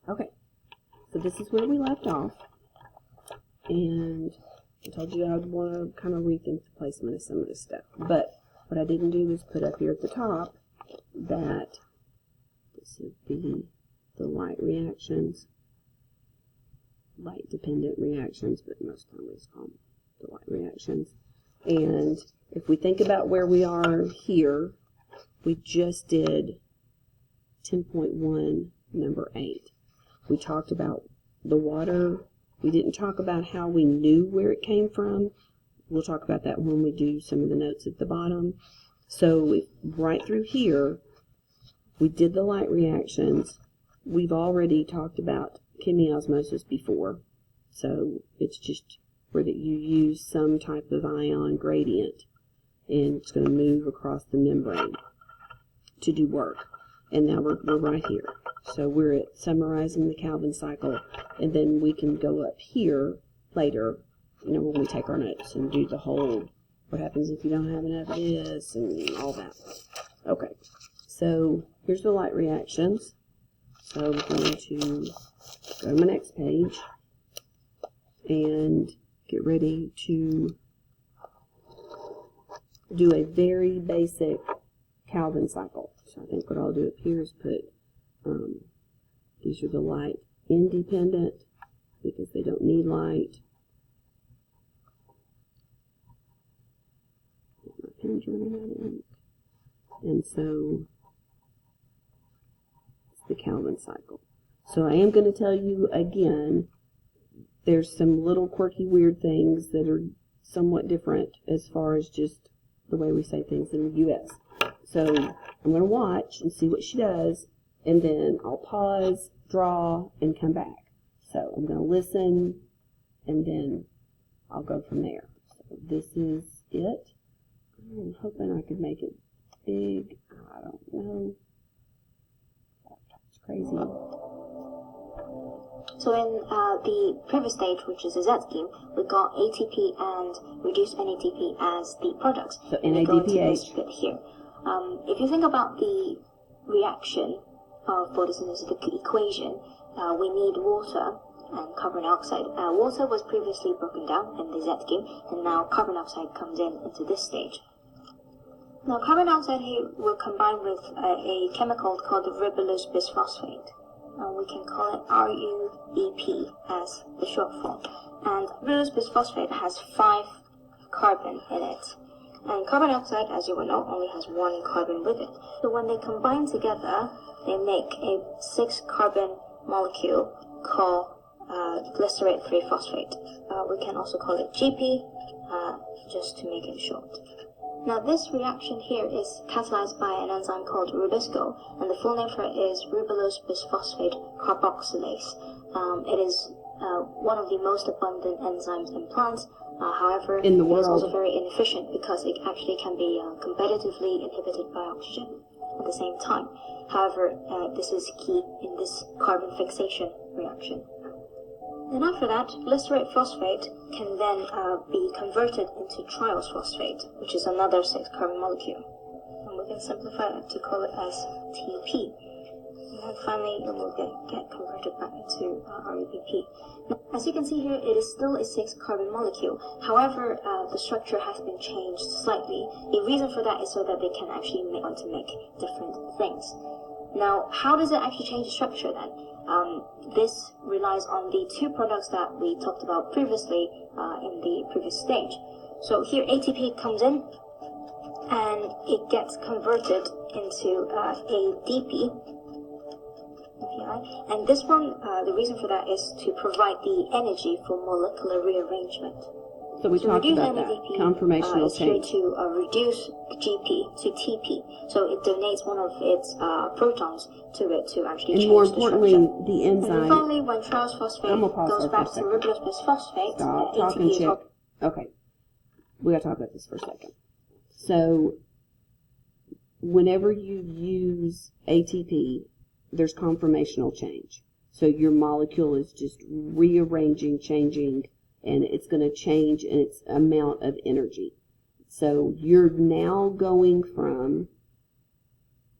Okay, so this is where we left off, and I told you I'd want to kind of rethink the placement of some of this stuff. But what I didn't do is put up here at the top that this would be the light reactions, light dependent reactions, but most commonly call them the light reactions. And if we think about where we are here, we just did 10.1 number 8. We talked about the water. We didn't talk about how we knew where it came from. We'll talk about that when we do some of the notes at the bottom. So right through here, we did the light reactions. We've already talked about chemiosmosis before. So it's just where that you use some type of ion gradient, and it's going to move across the membrane to do work. And now we're right here. So we're at summarizing the Calvin cycle, and then we can go up here later, when we take our notes and do the whole, what happens if you don't have enough of this, and all that. Okay, so here's the light reactions. So I'm going to go to my next page and get ready to do a very basic Calvin cycle. So I think what I'll do up here is put, these are the light independent, because they don't need light. My pen's running out of ink. And so it's the Calvin cycle. So I am going to tell you again, there's some little quirky weird things that are somewhat different as far as just the way we say things in the U.S. So I'm going to watch and see what she does, and then I'll pause, draw, and come back. So I'm going to listen, and then I'll go from there. So this is it. I'm hoping I could make it big. I don't know. It's crazy. So in the previous stage, which is the Z scheme, we got ATP and reduced NADP as the products. So NADPH. Bit here. If you think about the reaction of photosynthesis equation, we need water and carbon dioxide. Water was previously broken down in the Z scheme, and now carbon dioxide comes into this stage. Now carbon dioxide here will combine with a chemical called ribulose bisphosphate. We can call it RUEP as the short form. And ribulose bisphosphate has 5 carbon in it. And carbon dioxide, as you will know, only has 1 carbon with it. So when they combine together, they make a 6-carbon molecule called glycerate 3-phosphate. We can also call it GP, just to make it short. Now this reaction here is catalyzed by an enzyme called Rubisco, and the full name for it is ribulose bisphosphate carboxylase. It is one of the most abundant enzymes in plants. However, in the it world. is also very inefficient because it actually can be competitively inhibited by oxygen at the same time. However, this is key in this carbon fixation reaction. Then after that, glycerate phosphate can then be converted into triose phosphate, which is another 6-carbon molecule. And we can simplify it to call it as TP. And then finally, it will get converted back into RUBP. Now, as you can see here, it is still a 6-carbon molecule. However, the structure has been changed slightly. The reason for that is so that they can actually want to make different things. Now, how does it actually change the structure then? This relies on the 2 products that we talked about previously in the previous stage. So here ATP comes in and it gets converted into ADP. And this one, the reason for that is to provide the energy for molecular rearrangement. So we talked about that, conformational change. Here to reduce GP to TP. So it donates one of its protons to it to actually change the structure. And more importantly, the enzyme. And then finally, when triose phosphate goes back to ribulose bisphosphate, Stop talking, chick. Okay, we gotta talk about this for a second. So whenever you use ATP, there's conformational change. So your molecule is just rearranging, changing, and it's going to change in its amount of energy. So you're now going from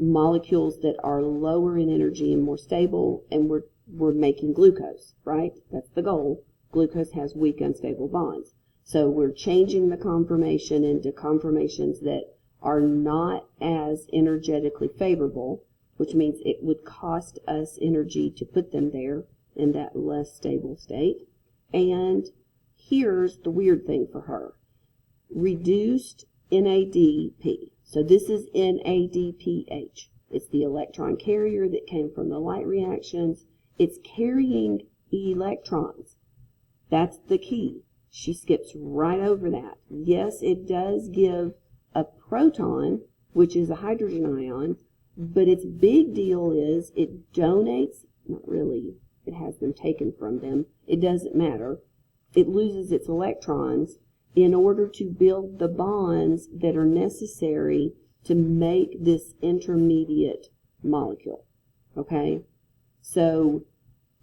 molecules that are lower in energy and more stable, and we're making glucose, right? That's the goal. Glucose has weak, unstable bonds. So we're changing the conformation into conformations that are not as energetically favorable, which means it would cost us energy to put them there in that less stable state. And here's the weird thing for her. Reduced NADP. So this is NADPH. It's the electron carrier that came from the light reactions. It's carrying electrons. That's the key. She skips right over that. Yes, it does give a proton, which is a hydrogen ion, but its big deal is it donates, not really, it has them taken from them. It doesn't matter. It loses its electrons in order to build the bonds that are necessary to make this intermediate molecule. Okay? So,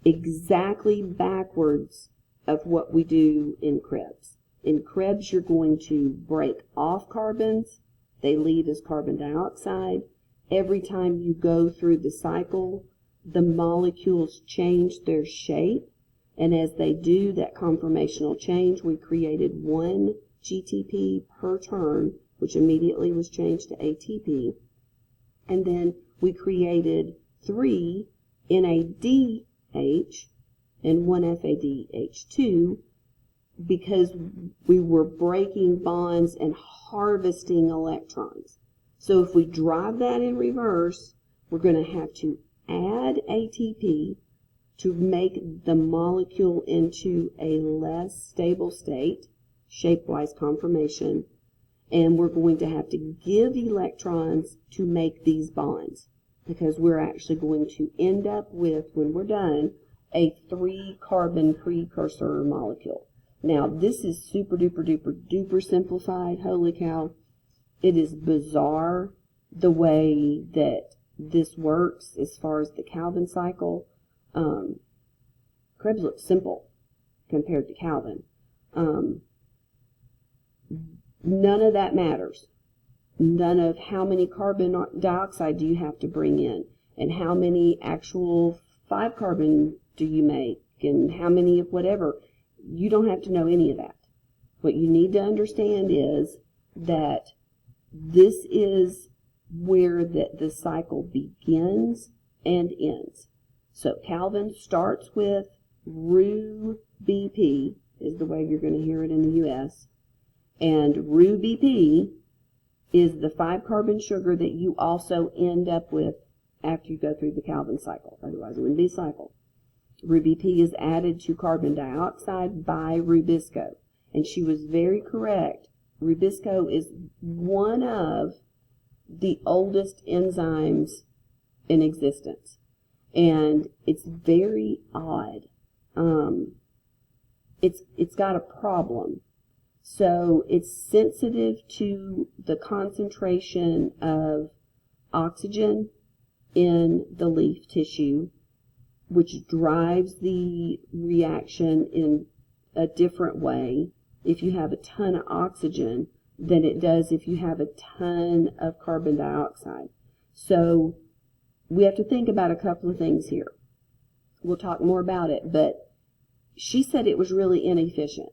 exactly backwards of what we do in Krebs. In Krebs, you're going to break off carbons. They leave as carbon dioxide. Every time you go through the cycle, the molecules change their shape. And as they do that conformational change, we created 1 GTP per turn, which immediately was changed to ATP. And then we created 3 NADH and 1 FADH2 because we were breaking bonds and harvesting electrons. So if we drive that in reverse, we're going to have to add ATP to make the molecule into a less stable state, shape-wise conformation, and we're going to have to give electrons to make these bonds, because we're actually going to end up with, when we're done, a 3-carbon precursor molecule. Now, this is super duper duper duper simplified. Holy cow. It is bizarre the way that this works as far as the Calvin cycle. Krebs looks simple compared to Calvin. None of that matters. None of how many carbon dioxide do you have to bring in, and how many actual 5-carbon do you make, and how many of whatever. You don't have to know any of that. What you need to understand is that this is where the cycle begins and ends. So Calvin starts with Ru-BP, is the way you're going to hear it in the U.S., and Ru-BP is the 5-carbon sugar that you also end up with after you go through the Calvin cycle. Otherwise, it wouldn't be a cycle. Ru-BP is added to carbon dioxide by Rubisco. And she was very correct. Rubisco is one of the oldest enzymes in existence. And it's very odd. It's got a problem. So it's sensitive to the concentration of oxygen in the leaf tissue, which drives the reaction in a different way if you have a ton of oxygen than it does if you have a ton of carbon dioxide. So we have to think about a couple of things here. We'll talk more about it, but she said it was really inefficient.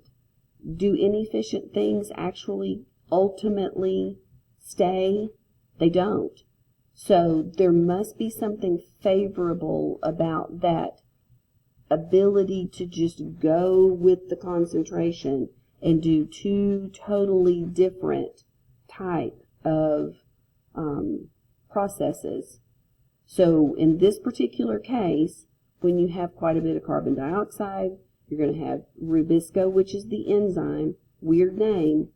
Do inefficient things actually ultimately stay? They don't. So there must be something favorable about that ability to just go with the concentration and do 2 totally different type of processes. So in this particular case, when you have quite a bit of carbon dioxide, you're going to have Rubisco, which is the enzyme. Weird name,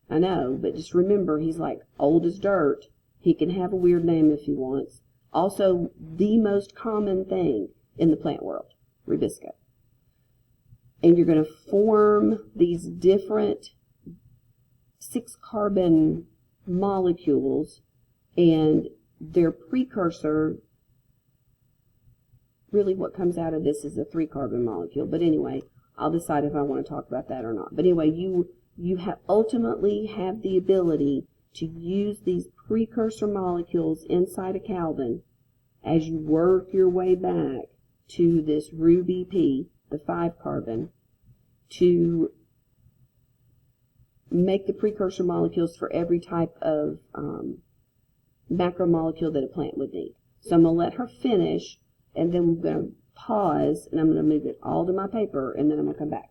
I know, but just remember, he's like old as dirt. He can have a weird name if he wants. Also, the most common thing in the plant world, Rubisco. And you're going to form these different 6-carbon molecules, and their precursor, really what comes out of this is a 3-carbon molecule. But anyway, I'll decide if I want to talk about that or not. But anyway, you ultimately have the ability to use these precursor molecules inside of Calvin as you work your way back to this RuBP, the 5-carbon, to make the precursor molecules for every type of macromolecule that a plant would need. So I'm going to let her finish, and then we're going to pause, and I'm going to move it all to my paper, and then I'm going to come back.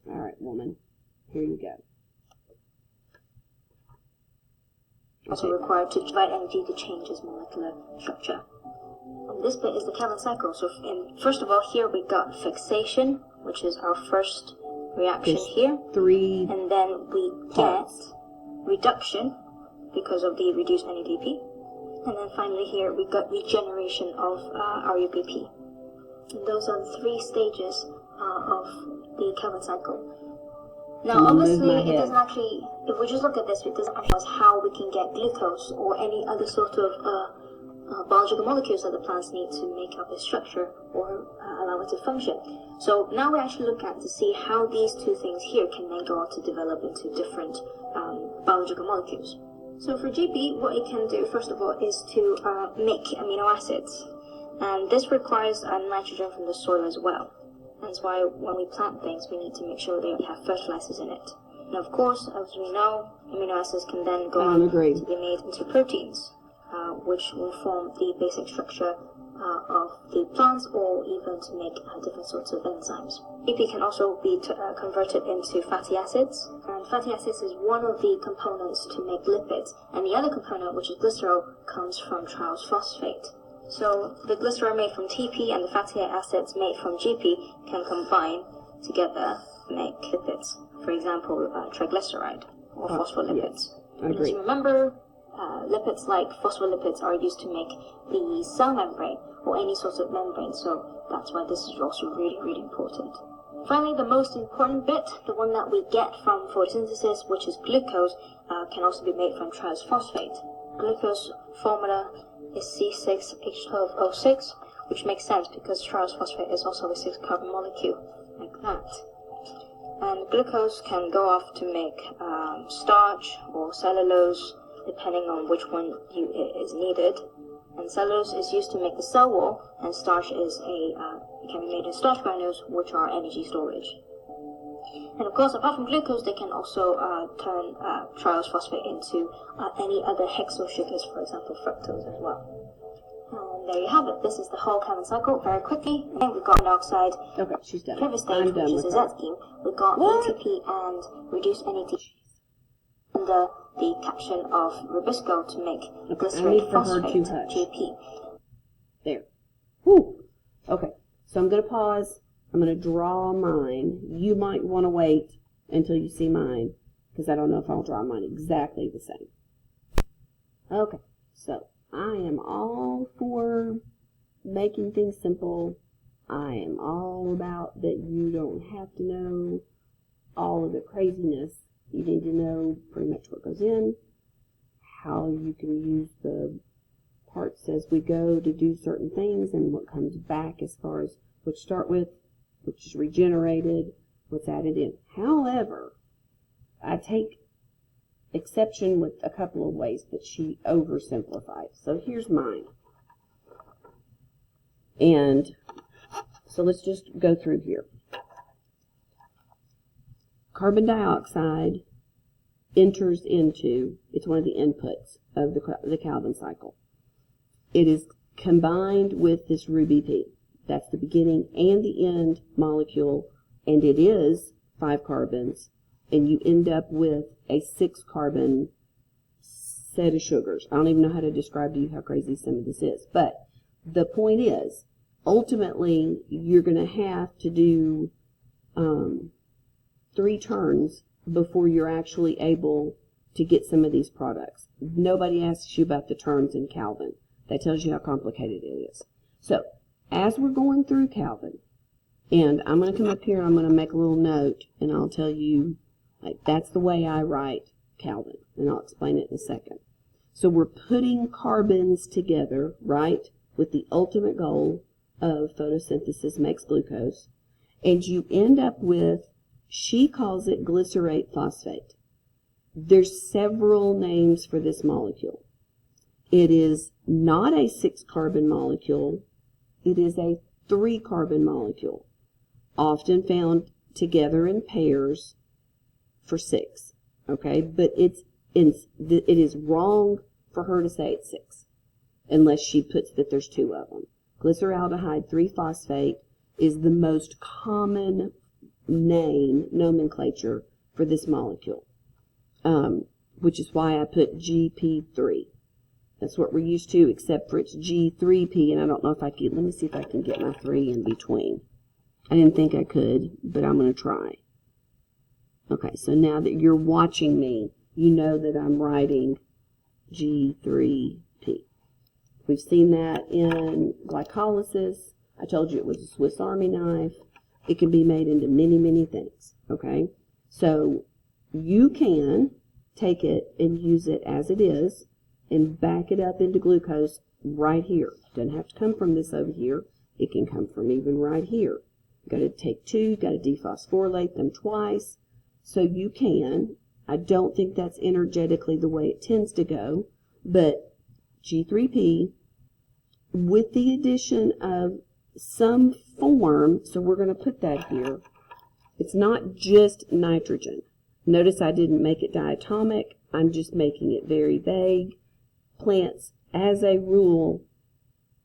All right, woman, here you go. Also required to provide energy to change its molecular structure. And this bit is the Calvin cycle. So first of all, here we got fixation, which is our first reaction here. 3 And then we get reduction because of the reduced NADP. And then finally here we got regeneration of RuBP. And those are the 3 stages of the Calvin cycle. Now, obviously, it doesn't actually, if we just look at this, it doesn't actually tell us how we can get glucose or any other sort of biological molecules that the plants need to make up its structure or allow it to function. So now we actually look at to see how these 2 things here can then go on to develop into different biological molecules. So for GP, what it can do, first of all, is to make amino acids. And this requires nitrogen from the soil as well. That's why when we plant things, we need to make sure they have fertilizers in it. And of course, as we know, amino acids can then go on to be made into proteins, which will form the basic structure of the plants, or even to make different sorts of enzymes. ATP can also be converted into fatty acids, and fatty acids is one of the components to make lipids, and the other component, which is glycerol, comes from triose phosphate. So the glycerol made from TP and the fatty acids made from GP can combine together to make lipids. For example, triglyceride or phospholipids. And as you remember, lipids like phospholipids are used to make the cell membrane or any sort of membrane, so that's why this is also really, really important. Finally, the most important bit, the one that we get from photosynthesis, which is glucose, can also be made from triose phosphate. Glucose formula is C6H12O6, which makes sense because triose phosphate is also a 6-carbon molecule, like that. And glucose can go off to make starch or cellulose, depending on which one is needed. And cellulose is used to make the cell wall, and starch is can be made in starch granules, which are energy storage. And of course, apart from glucose, they can also turn triose phosphate into any other hexyl sugars, for example, fructose as well. And there you have it. This is the whole Calvin cycle. Very quickly, and then we've got monoxide. Okay, she's done. Previous stage, which is the Z scheme. We've got ATP and reduced NADP under the caption of Rubisco to make glycerate phosphate GP. There. Whew. Okay, so I'm going to pause. I'm going to draw mine. You might want to wait until you see mine, because I don't know if I'll draw mine exactly the same. Okay, so I am all for making things simple. I am all about that you don't have to know all of the craziness. You need to know pretty much what goes in, how you can use the parts as we go to do certain things, and what comes back as far as what you start with, which is regenerated, what's added in. However, I take exception with a couple of ways that she oversimplified. So here's mine. And so let's just go through here. Carbon dioxide enters into, it's one of the inputs of the Calvin cycle. It is combined with this RuBP. That's the beginning and the end molecule, and it is 5 carbons, and you end up with a 6-carbon set of sugars. I don't even know how to describe to you how crazy some of this is, but the point is, ultimately, you're going to have to do 3 turns before you're actually able to get some of these products. Nobody asks you about the turns in Calvin. That tells you how complicated it is. So, as we're going through Calvin, and I'm going to come up here and I'm going to make a little note, and I'll tell you, like, that's the way I write Calvin, and I'll explain it in a second. So we're putting carbons together, right, with the ultimate goal of photosynthesis makes glucose, and you end up with, she calls it glycerate phosphate. There's several names for this molecule. It is not a 6-carbon molecule. It is a 3-carbon molecule, often found together in pairs for 6. Okay, but it is wrong for her to say it's 6 unless she puts that there's 2 of them. Glyceraldehyde 3-phosphate is the most common nomenclature for this molecule, which is why I put GP3. That's what we're used to, except for it's G3P, and I don't know if I can, let me see if I can get my 3 in between. I didn't think I could, but I'm going to try. Okay, so now that you're watching me, you know that I'm writing G3P. We've seen that in glycolysis. I told you it was a Swiss Army knife. It can be made into many, many things, okay? So you can take it and use it as it is and back it up into glucose right here. It doesn't have to come from this over here. It can come from even right here. You've got to take 2, you've got to dephosphorylate them twice. So you can. I don't think that's energetically the way it tends to go, but G3P with the addition of some form, so we're going to put that here. It's not just nitrogen. Notice I didn't make it diatomic. I'm just making it very vague. Plants, as a rule,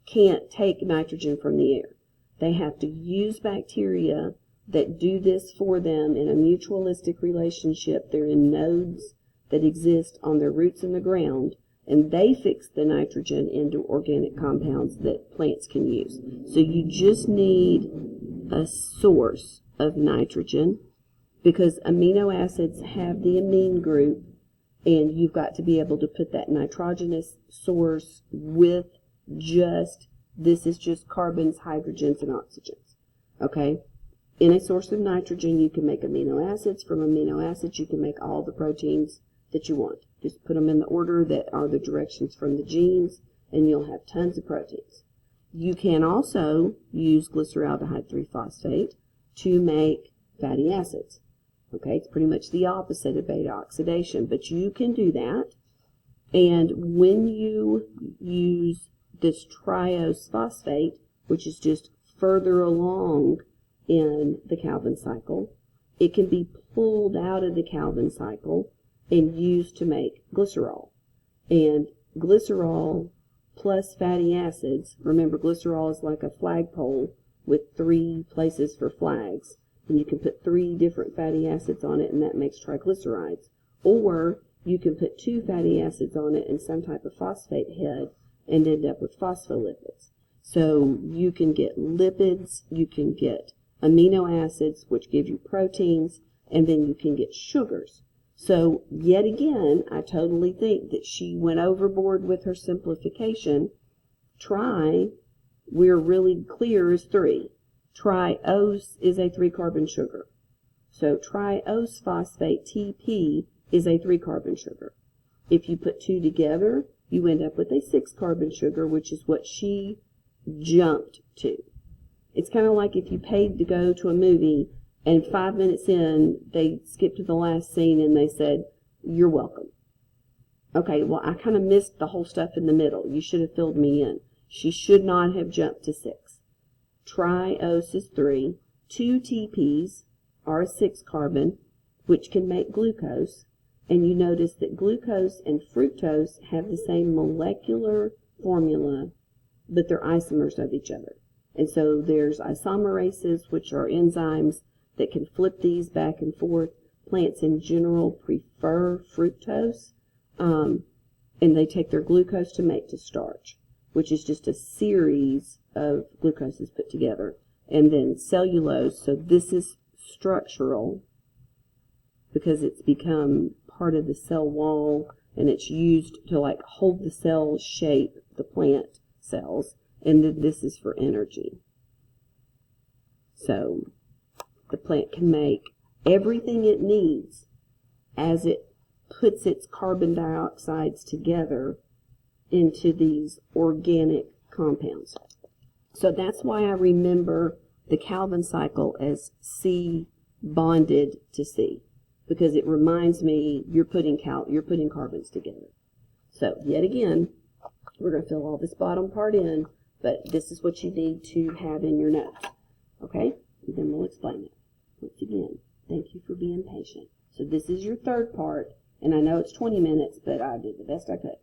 can't take nitrogen from the air. They have to use bacteria that do this for them in a mutualistic relationship. They're in nodes that exist on their roots in the ground, and they fix the nitrogen into organic compounds that plants can use. So you just need a source of nitrogen, because amino acids have the amine group, and you've got to be able to put that nitrogenous source with just, this is just carbons, hydrogens, and oxygens. Okay? In a source of nitrogen, you can make amino acids. From amino acids, you can make all the proteins that you want. Just put them in the order that are the directions from the genes, and you'll have tons of proteins. You can also use glyceraldehyde 3-phosphate to make fatty acids. Okay, it's pretty much the opposite of beta oxidation, but you can do that. And when you use this triose phosphate, which is just further along in the Calvin cycle, it can be pulled out of the Calvin cycle and used to make glycerol. And glycerol plus fatty acids, remember glycerol is like a flagpole with 3 places for flags, and you can put 3 different fatty acids on it, and that makes triglycerides. Or you can put 2 fatty acids on it and some type of phosphate head and end up with phospholipids. So you can get lipids, you can get amino acids, which give you proteins, and then you can get sugars. So yet again, I totally think that she went overboard with her simplification. We're really clear as 3. Triose is a 3-carbon sugar. So triose phosphate, TP, is a 3-carbon sugar. If you put 2 together, you end up with a 6-carbon sugar, which is what she jumped to. It's kind of like if you paid to go to a movie and 5 minutes in, they skipped to the last scene and they said, "You're welcome." Okay, well, I kind of missed the whole stuff in the middle. You should have filled me in. She should not have jumped to 6. Triose is 3. 2 TPs are a 6-carbon, which can make glucose. And you notice that glucose and fructose have the same molecular formula, but they're isomers of each other. And so there's isomerases, which are enzymes that can flip these back and forth. Plants in general prefer fructose, and they take their glucose to make to starch, which is just a series of glucoses put together. And then cellulose, so this is structural because it's become part of the cell wall, and it's used to like hold the cell shape, the plant cells, and then this is for energy. So the plant can make everything it needs as it puts its carbon dioxides together into these organic compounds. So that's why I remember the Calvin cycle as C bonded to C, because it reminds me you're putting carbons together. So yet again, we're going to fill all this bottom part in, But this is what you need to have in your notes. Okay? And then we'll explain it. Once again, thank you for being patient. So this is your third part, and I know it's 20 minutes, but I did the best I could.